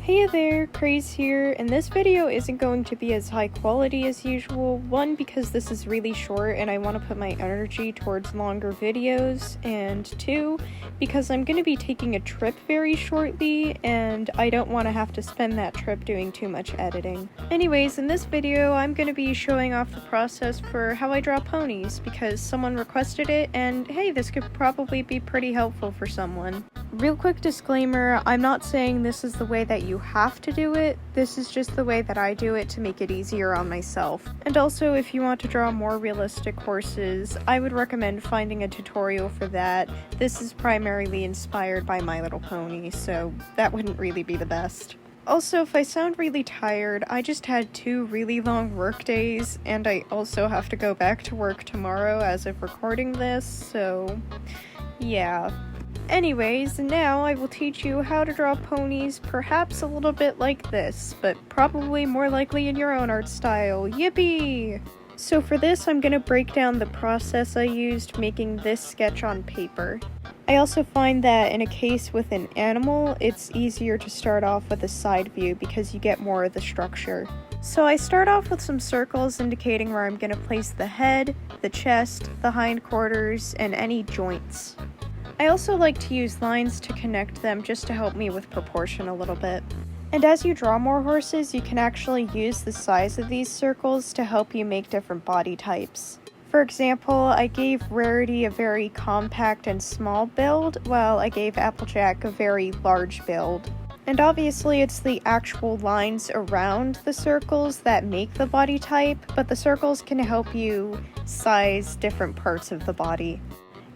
Hey there, Craze here, and this video isn't going to be as high quality as usual. One, because this is really short and I want to put my energy towards longer videos, and two, because I'm going to be taking a trip very shortly and I don't want to have to spend that trip doing too much editing. Anyways, in this video I'm going to be showing off the process for how I draw ponies because someone requested it and hey, this could probably be pretty helpful for someone. Real quick disclaimer, I'm not saying this is the way that you have to do it, this is just the way that I do it to make it easier on myself. And also, if you want to draw more realistic horses, I would recommend finding a tutorial for that. This is primarily inspired by My Little Pony, so that wouldn't really be the best. Also, if I sound really tired, I just had 2 really long work days, and I also have to go back to work tomorrow as of recording this, so yeah. Anyways, now I will teach you how to draw ponies, perhaps a little bit like this, but probably more likely in your own art style. Yippee! So for this, I'm going to break down the process I used making this sketch on paper. I also find that in a case with an animal, it's easier to start off with a side view because you get more of the structure. So I start off with some circles indicating where I'm going to place the head, the chest, the hindquarters, and any joints. I also like to use lines to connect them just to help me with proportion a little bit. And as you draw more horses, you can actually use the size of these circles to help you make different body types. For example, I gave Rarity a very compact and small build, while I gave Applejack a very large build. And obviously it's the actual lines around the circles that make the body type, but the circles can help you size different parts of the body.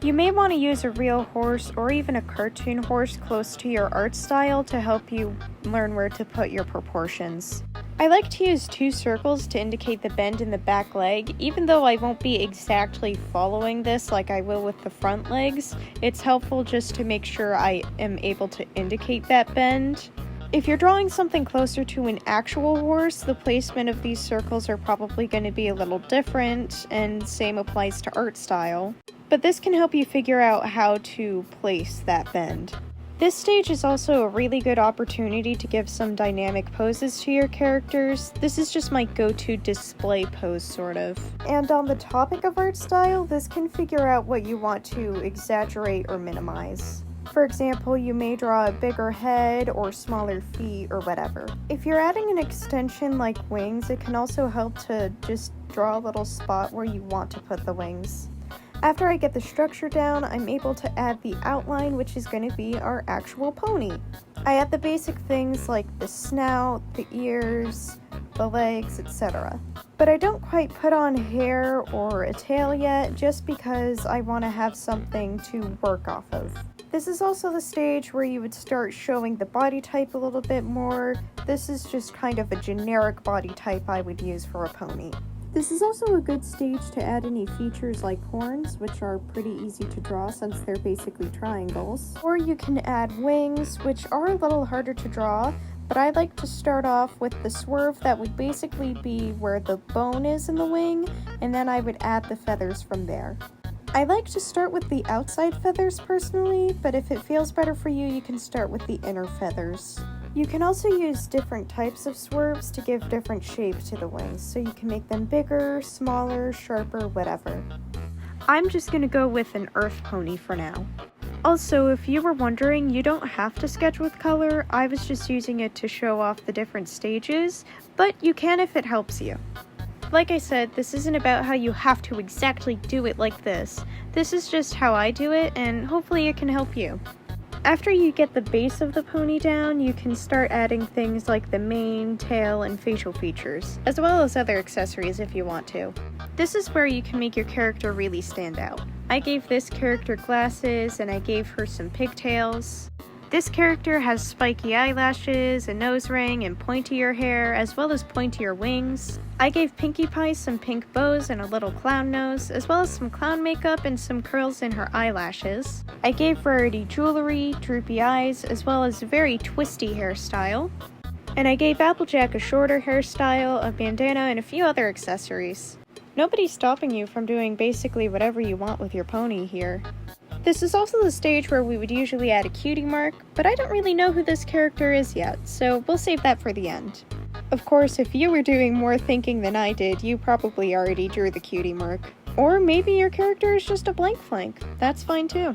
You may want to use a real horse or even a cartoon horse close to your art style to help you learn where to put your proportions. I like to use 2 circles to indicate the bend in the back leg. Even though I won't be exactly following this like I will with the front legs, it's helpful just to make sure I am able to indicate that bend. If you're drawing something closer to an actual horse, the placement of these circles are probably going to be a little different, and same applies to art style. But this can help you figure out how to place that bend. This stage is also a really good opportunity to give some dynamic poses to your characters. This is just my go-to display pose, sort of. And on the topic of art style, this can figure out what you want to exaggerate or minimize. For example, you may draw a bigger head or smaller feet or whatever. If you're adding an extension like wings, it can also help to just draw a little spot where you want to put the wings. After I get the structure down, I'm able to add the outline, which is going to be our actual pony. I add the basic things like the snout, the ears, the legs, etc. But I don't quite put on hair or a tail yet, just because I want to have something to work off of. This is also the stage where you would start showing the body type a little bit more. This is just kind of a generic body type I would use for a pony. This is also a good stage to add any features like horns, which are pretty easy to draw since they're basically triangles. Or you can add wings, which are a little harder to draw, but I like to start off with the swerve that would basically be where the bone is in the wing, and then I would add the feathers from there. I like to start with the outside feathers personally, but if it feels better for you, you can start with the inner feathers. You can also use different types of swerves to give different shape to the wings, so you can make them bigger, smaller, sharper, whatever. I'm just gonna go with an earth pony for now. Also, if you were wondering, you don't have to sketch with color. I was just using it to show off the different stages, but you can if it helps you. Like I said, this isn't about how you have to exactly do it like this. This is just how I do it, and hopefully it can help you. After you get the base of the pony down, you can start adding things like the mane, tail, and facial features, as well as other accessories if you want to. This is where you can make your character really stand out. I gave this character glasses, and I gave her some pigtails. This character has spiky eyelashes, a nose ring, and pointier hair, as well as pointier wings. I gave Pinkie Pie some pink bows and a little clown nose, as well as some clown makeup and some curls in her eyelashes. I gave Rarity jewelry, droopy eyes, as well as a very twisty hairstyle. And I gave Applejack a shorter hairstyle, a bandana, and a few other accessories. Nobody's stopping you from doing basically whatever you want with your pony here. This is also the stage where we would usually add a cutie mark, but I don't really know who this character is yet, so we'll save that for the end. Of course, if you were doing more thinking than I did, you probably already drew the cutie mark. Or maybe your character is just a blank flank. That's fine too.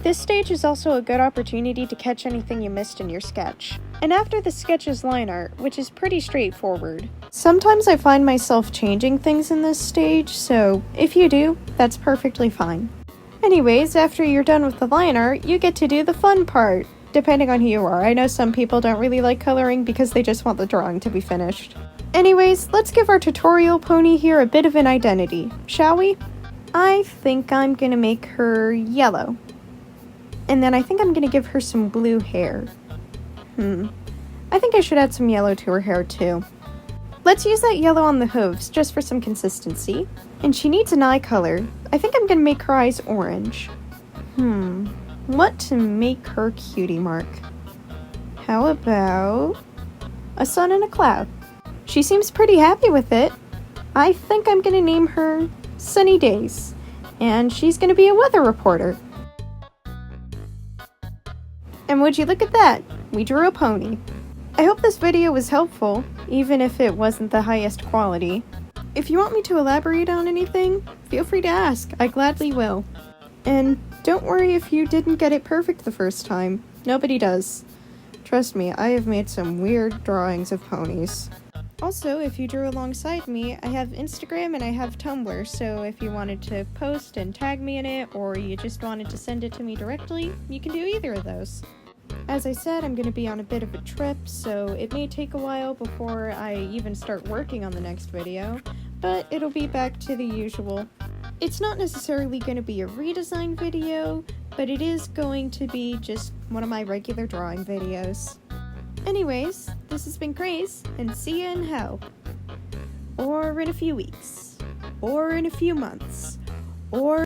This stage is also a good opportunity to catch anything you missed in your sketch. And after the sketch is line art, which is pretty straightforward. Sometimes I find myself changing things in this stage, so if you do, that's perfectly fine. Anyways, after you're done with the line art, you get to do the fun part. Depending on who you are. I know some people don't really like coloring because they just want the drawing to be finished. Anyways, let's give our tutorial pony here a bit of an identity, shall we? I think I'm gonna make her yellow. And then I think I'm gonna give her some blue hair. I think I should add some yellow to her hair too. Let's use that yellow on the hooves, just for some consistency. And she needs an eye color. I think I'm gonna make her eyes orange. What to make her cutie mark? How about a sun and a cloud? She seems pretty happy with it. I think I'm gonna name her Sunny Days. And she's gonna be a weather reporter. And would you look at that? We drew a pony. I hope this video was helpful, even if it wasn't the highest quality. If you want me to elaborate on anything, feel free to ask. I gladly will. And don't worry if you didn't get it perfect the first time. Nobody does. Trust me, I have made some weird drawings of ponies. Also, if you drew alongside me, I have Instagram and I have Tumblr, so if you wanted to post and tag me in it, or you just wanted to send it to me directly, you can do either of those. As I said, I'm going to be on a bit of a trip, so it may take a while before I even start working on the next video, but it'll be back to the usual. It's not necessarily going to be a redesign video, but it is going to be just one of my regular drawing videos. Anyways, this has been Craze, and see ya in hell. Or in a few weeks. Or in a few months. Or